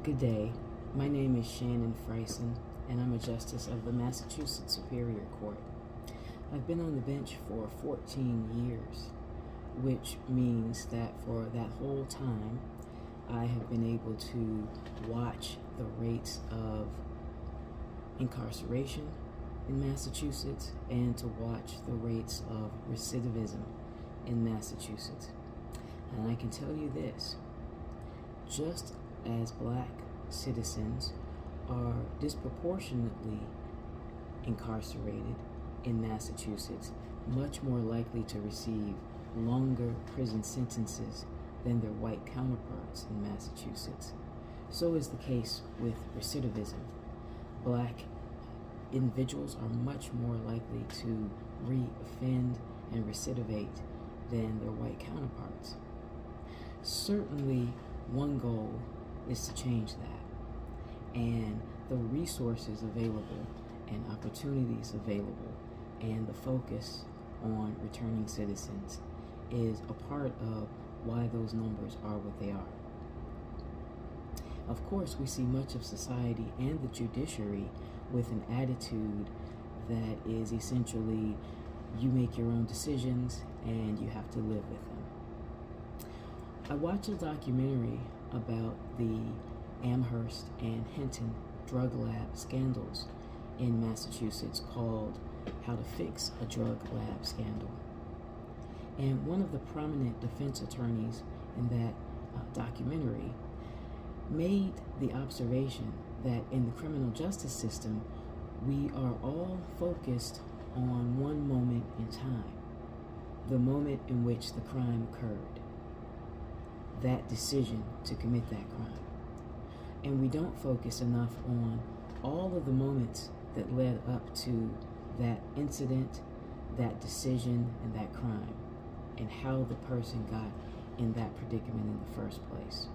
Good day. My name is Shannon Friesen, and I'm a justice of the Massachusetts Superior Court. I've been on the bench for 14 years, which means that for that whole time, I have been able to watch the rates of incarceration in Massachusetts and to watch the rates of recidivism in Massachusetts. And I can tell you this, just as black citizens are disproportionately incarcerated in Massachusetts, much more likely to receive longer prison sentences than their white counterparts in Massachusetts. So is the case with recidivism. Black individuals are much more likely to re-offend and recidivate than their white counterparts. Certainly, one goal is to change that, and the resources available and opportunities available and the focus on returning citizens is a part of why those numbers are what they are. Of course, we see much of society and the judiciary with an attitude that is essentially you make your own decisions and you have to live with them. I watched a documentary about the Amherst and Hinton drug lab scandals in Massachusetts called How to Fix a Drug Lab Scandal. And one of the prominent defense attorneys in that documentary made the observation that in the criminal justice system, we are all focused on one moment in time, the moment in which the crime occurred, that decision to commit that crime. And we don't focus enough on all of the moments that led up to that incident, that decision, and that crime, and how the person got in that predicament in the first place.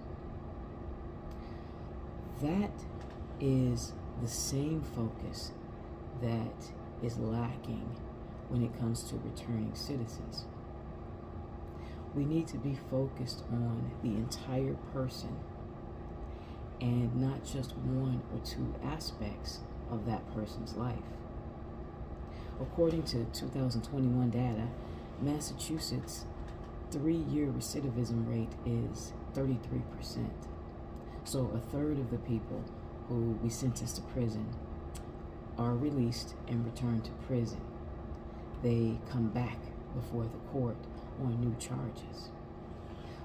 That is the same focus that is lacking when it comes to returning citizens. We need to be focused on the entire person and not just one or two aspects of that person's life. According to 2021 data, Massachusetts' 3-year recidivism rate is 33%. So a third of the people who we sentence to prison are released and returned to prison. They come back before the court on new charges.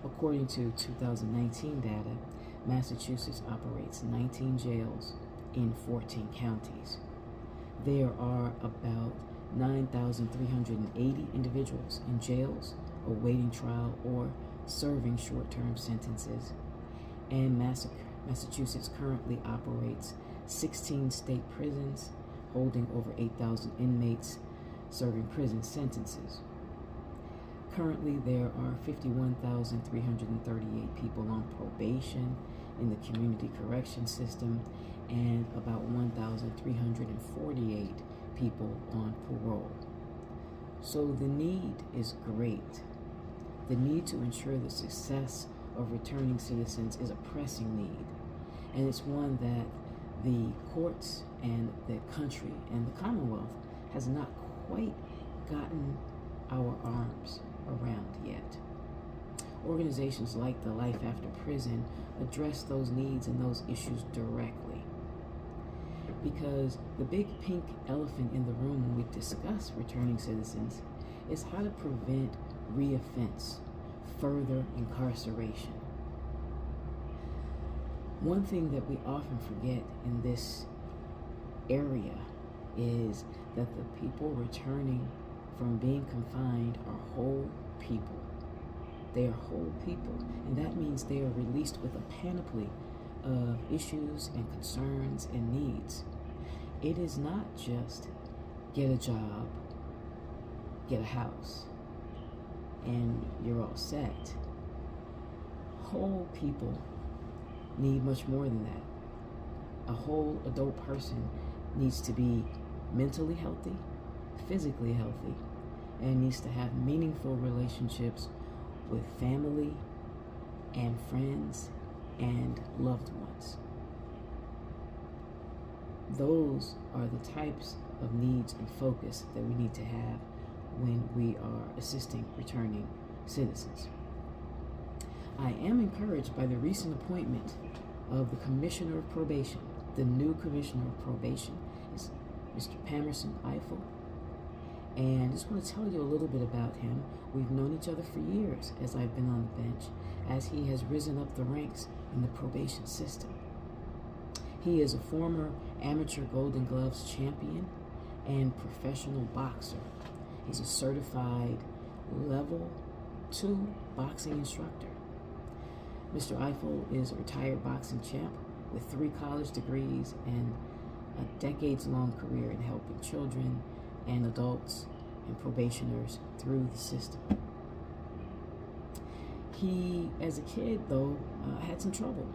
According to 2019 data, Massachusetts operates 19 jails in 14 counties. There are about 9,380 individuals in jails awaiting trial or serving short-term sentences. And Massachusetts currently operates 16 state prisons holding over 8,000 inmates serving prison sentences. Currently, there are 51,338 people on probation in the community correction system and about 1,348 people on parole. So the need is great. The need to ensure the success of returning citizens is a pressing need, and it's one that the courts and the country and the Commonwealth has not quite gotten our arms around yet. Organizations like the Life After Prison address those needs and those issues directly, because the big pink elephant in the room when we discuss returning citizens is how to prevent reoffense, further incarceration. One thing that we often forget in this area is that the people returning from being confined are whole people. They are whole people, and that means they are released with a panoply of issues and concerns and needs. It is not just get a job, get a house, and you're all set. Whole people need much more than that. A whole adult person needs to be mentally healthy, physically healthy, and needs to have meaningful relationships with family and friends and loved ones. Those are the types of needs and focus that we need to have when we are assisting returning citizens. I am encouraged by the recent appointment of the Commissioner of Probation. The new Commissioner of Probation is Mr. Pamerson Eiffel. And I just want to tell you a little bit about him. We've known each other for years as I've been on the bench, as he has risen up the ranks in the probation system. He is a former amateur Golden Gloves champion and professional boxer. He's a certified level 2 boxing instructor. Mr. Eiffel is a retired boxing champ with 3 college degrees and a decades-long career in helping children and adults and probationers through the system. He, as a kid, though, had some trouble.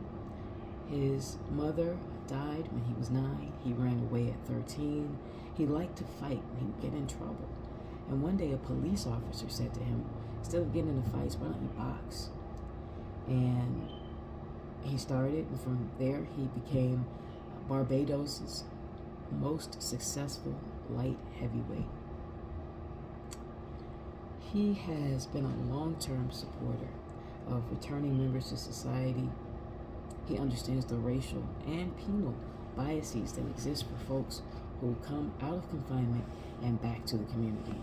His mother died when he was 9. He ran away at 13. He liked to fight and he would get in trouble. And one day a police officer said to him, instead of getting into fights, why don't you box? And he started, and from there he became Barbados's most successful light heavyweight. He has been a long-term supporter of returning members to society. He understands the racial and penal biases that exist for folks who come out of confinement and back to the community.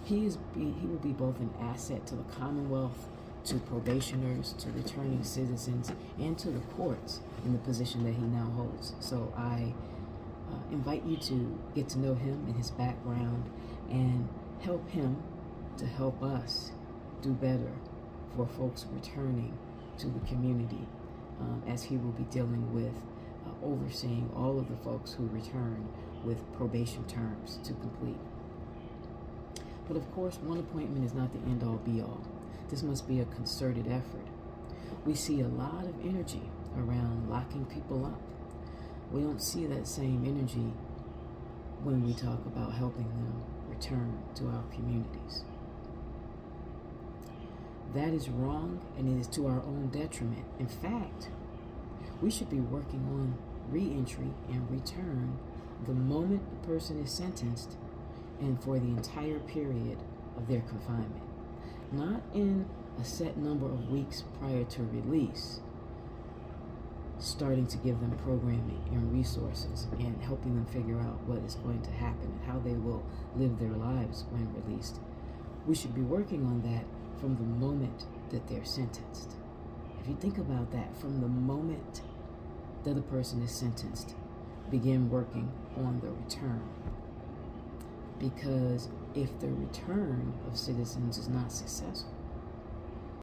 He will be both an asset to the Commonwealth, to probationers, to returning citizens, and to the courts in the position that he now holds. So I invite you to get to know him and his background and help him to help us do better for folks returning to the community, as he will be dealing with overseeing all of the folks who return with probation terms to complete. But of course, one appointment is not the end-all be-all. This must be a concerted effort. We see a lot of energy around locking people up. We don't see that same energy when we talk about helping them return to our communities. That is wrong, and it is to our own detriment. In fact, we should be working on re-entry and return the moment the person is sentenced and for the entire period of their confinement. Not in a set number of weeks prior to release, starting to give them programming and resources and helping them figure out what is going to happen and how they will live their lives when released. We should be working on that from the moment that they're sentenced. If you think about that, from the moment that a person is sentenced, begin working on the return. Because if the return of citizens is not successful,